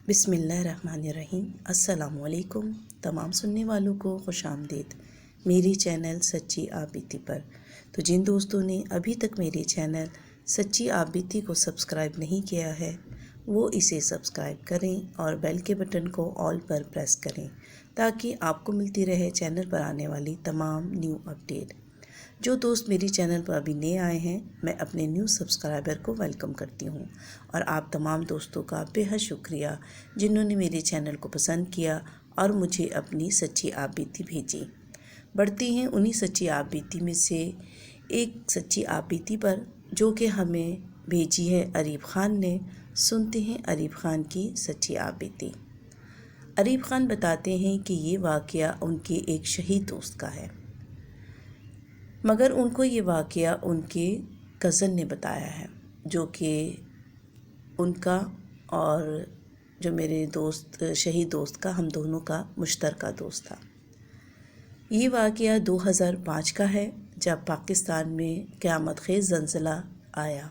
बिस्मिल्लाहिर्रहमानिर्रहीम। अस्सलाम वालेकुम। तमाम सुनने वालों को खुश आमदीद मेरी चैनल सच्ची आप बीती पर। तो जिन दोस्तों ने अभी तक मेरे चैनल सच्ची आप बीती को सब्सक्राइब नहीं किया है वो इसे सब्सक्राइब करें और बेल के बटन को ऑल पर प्रेस करें ताकि आपको मिलती रहे चैनल पर आने वाली तमाम न्यू अपडेट। जो दोस्त मेरी चैनल पर अभी नए आए हैं मैं अपने न्यू सब्सक्राइबर को वेलकम करती हूं और आप तमाम दोस्तों का बेहद शुक्रिया जिन्होंने मेरे चैनल को पसंद किया और मुझे अपनी सच्ची आप बीती भेजी। बढ़ती हैं उन्हीं सच्ची आप बीती में से एक सच्ची आप बीती पर जो कि हमें भेजी है अरीब ख़ान ने। सुनते हैं अरीब ख़ान की सच्ची आप बीती। अरीब ख़ान बताते हैं कि ये वाक़या उनके एक शहीद दोस्त का है, मगर उनको ये वाक़या उनके कज़न ने बताया है जो कि उनका और जो मेरे दोस्त शहीद दोस्त का हम दोनों का मुश्तरका दोस्त था। ये वाक़या 2005 का है जब पाकिस्तान में क़यामत ख़ेज़ ज़लज़ला आया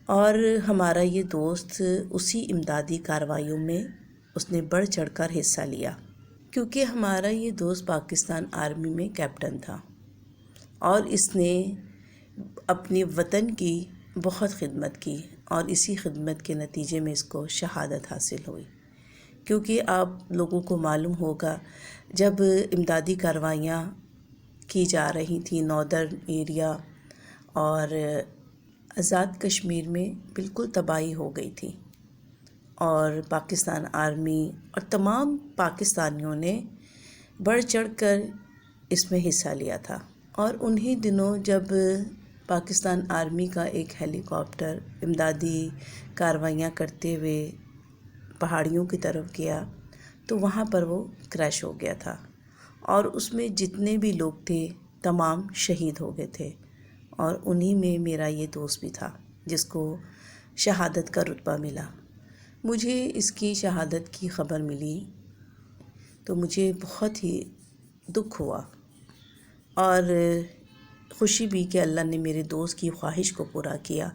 और हमारा ये दोस्त उसी इमदादी कार्रवाइयों में उसने बढ़ चढ़कर हिस्सा लिया, क्योंकि हमारा ये दोस्त पाकिस्तान आर्मी में कैप्टन था और इसने अपने वतन की बहुत खिदमत की और इसी खिदमत के नतीजे में इसको शहादत हासिल हुई। क्योंकि आप लोगों को मालूम होगा जब इमदादी कार्रवाइयाँ की जा रही थी नॉर्दर्न एरिया और आज़ाद कश्मीर में बिल्कुल तबाही हो गई थी और पाकिस्तान आर्मी और तमाम पाकिस्तानियों ने बढ़ चढ़ कर इसमें हिस्सा लिया था। और उन्हीं दिनों जब पाकिस्तान आर्मी का एक हेलीकॉप्टर इमदादी कार्रवाइयाँ करते हुए पहाड़ियों की तरफ गया तो वहाँ पर वो क्रैश हो गया था और उसमें जितने भी लोग थे तमाम शहीद हो गए थे और उन्हीं में मेरा ये दोस्त भी था जिसको शहादत का रुतबा मिला। मुझे इसकी शहादत की ख़बर मिली तो मुझे बहुत ही दुख हुआ और ख़ुशी भी कि अल्लाह ने मेरे दोस्त की ख्वाहिश को पूरा किया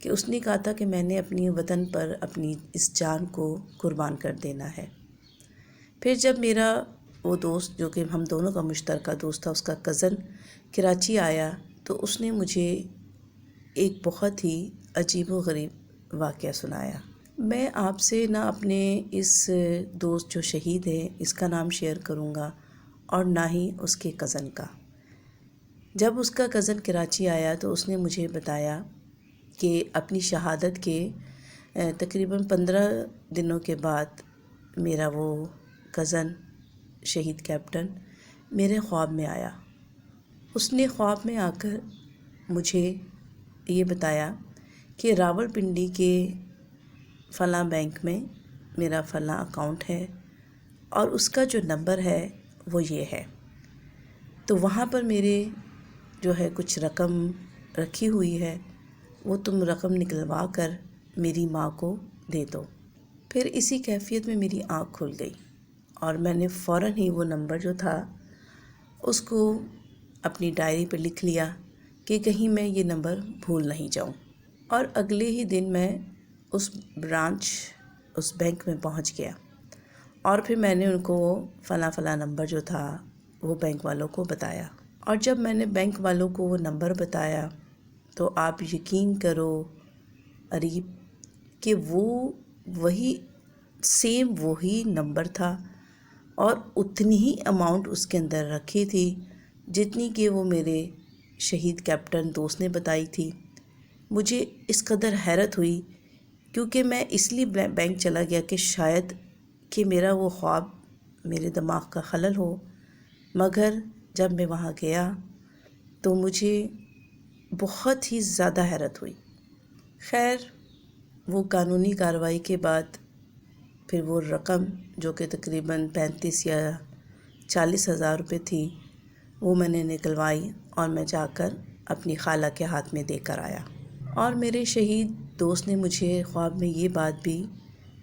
कि उसने कहा था कि मैंने अपनी वतन पर अपनी इस जान को कुर्बान कर देना है। फिर जब मेरा वो दोस्त जो कि हम दोनों का मुश्तरका दोस्त था उसका कज़न कराची आया तो उसने मुझे एक बहुत ही अजीब व गरीब वाक़या सुनाया। मैं आपसे ना अपने इस दोस्त जो शहीद है इसका नाम शेयर करूँगा और ना ही उसके कज़न का। जब उसका कज़न कराची आया तो उसने मुझे बताया कि अपनी शहादत के तकरीबन 15 दिनों के बाद मेरा वो कज़न शहीद कैप्टन मेरे ख्वाब में आया। उसने ख्वाब में आकर मुझे ये बताया कि रावलपिंडी के फ़लाँ बैंक में मेरा फ़लाँ अकाउंट है और उसका जो नंबर है वो ये है, तो वहाँ पर मेरे जो है कुछ रकम रखी हुई है वो तुम रकम निकलवा कर मेरी माँ को दे दो। फिर इसी कैफियत में मेरी आँख खुल गई और मैंने फ़ौरन ही वो नंबर जो था उसको अपनी डायरी पर लिख लिया कि कहीं मैं ये नंबर भूल नहीं जाऊँ। और अगले ही दिन मैं उस ब्रांच उस बैंक में पहुँच गया और फिर मैंने उनको वो फ़लाँ नंबर जो था वो बैंक वालों को बताया। और जब मैंने बैंक वालों को वो नंबर बताया तो आप यकीन करो अरीब कि वो वही नंबर था और उतनी ही अमाउंट उसके अंदर रखी थी जितनी कि वो मेरे शहीद कैप्टन दोस्त ने बताई थी। मुझे इस कदर हैरत हुई क्योंकि मैं इसलिए बैंक चला गया कि शायद कि मेरा वो ख्वाब मेरे दिमाग का खलल हो, मगर जब मैं वहाँ गया तो मुझे बहुत ही ज़्यादा हैरत हुई। खैर वो कानूनी कार्रवाई के बाद फिर वो रकम जो कि तकरीबन 35 या 40 हज़ार रुपये थी वो मैंने निकलवाई और मैं जाकर अपनी खाला के हाथ में देकर आया। और मेरे शहीद दोस्त ने मुझे ख्वाब में ये बात भी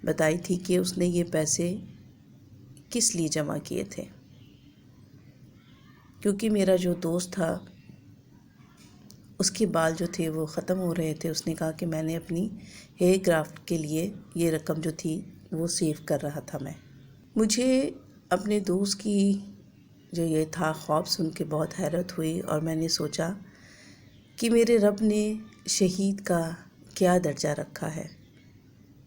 बताई थी कि उसने ये पैसे किस लिए जमा किए थे, क्योंकि मेरा जो दोस्त था اس کے بال جو تھے وہ ختم ہو رہے تھے، اس نے کہا کہ میں نے اپنی ہیئر گرافٹ کے لیے یہ رقم جو تھی وہ سیو کر رہا تھا۔ مجھے اپنے دوست کی جو یہ تھا خواب سن کے بہت حیرت ہوئی، اور میں نے سوچا کہ میرے رب نے شہید کا کیا درجہ رکھا ہے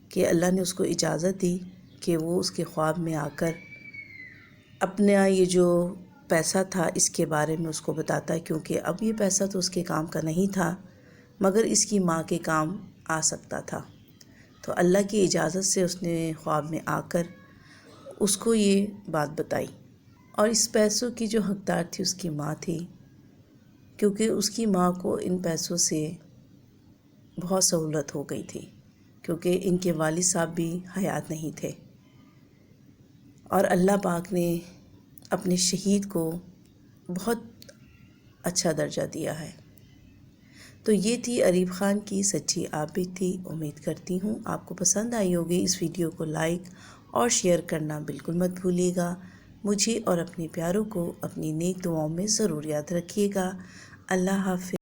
کہ اللہ نے اس کو اجازت دی کہ وہ اس کے خواب میں آ کر اپنا یہ جو پیسہ تھا اس کے بارے میں اس کو بتاتا ہے، کیونکہ اب یہ پیسہ تو اس کے کام کا نہیں تھا مگر اس کی ماں کے کام آ سکتا تھا۔ تو اللہ کی اجازت سے اس نے خواب میں آ کر اس کو یہ بات بتائی، اور اس پیسوں کی جو حقدار تھی اس کی ماں تھی، کیونکہ اس کی ماں کو ان پیسوں سے بہت سہولت ہو گئی تھی، کیونکہ ان کے والد صاحب بھی حیات نہیں تھے، اور اللہ پاک نے اپنے شہید کو بہت اچھا درجہ دیا ہے۔ تو یہ تھی اریب خان کی سچی آپ بیتی۔ امید کرتی ہوں آپ کو پسند آئی ہوگی۔ اس ویڈیو کو لائک اور شیئر کرنا بالکل مت بھولیے گا۔ مجھے اور اپنے پیاروں کو اپنی نیک دعاؤں میں ضرور یاد رکھیے گا۔ اللہ حافظ۔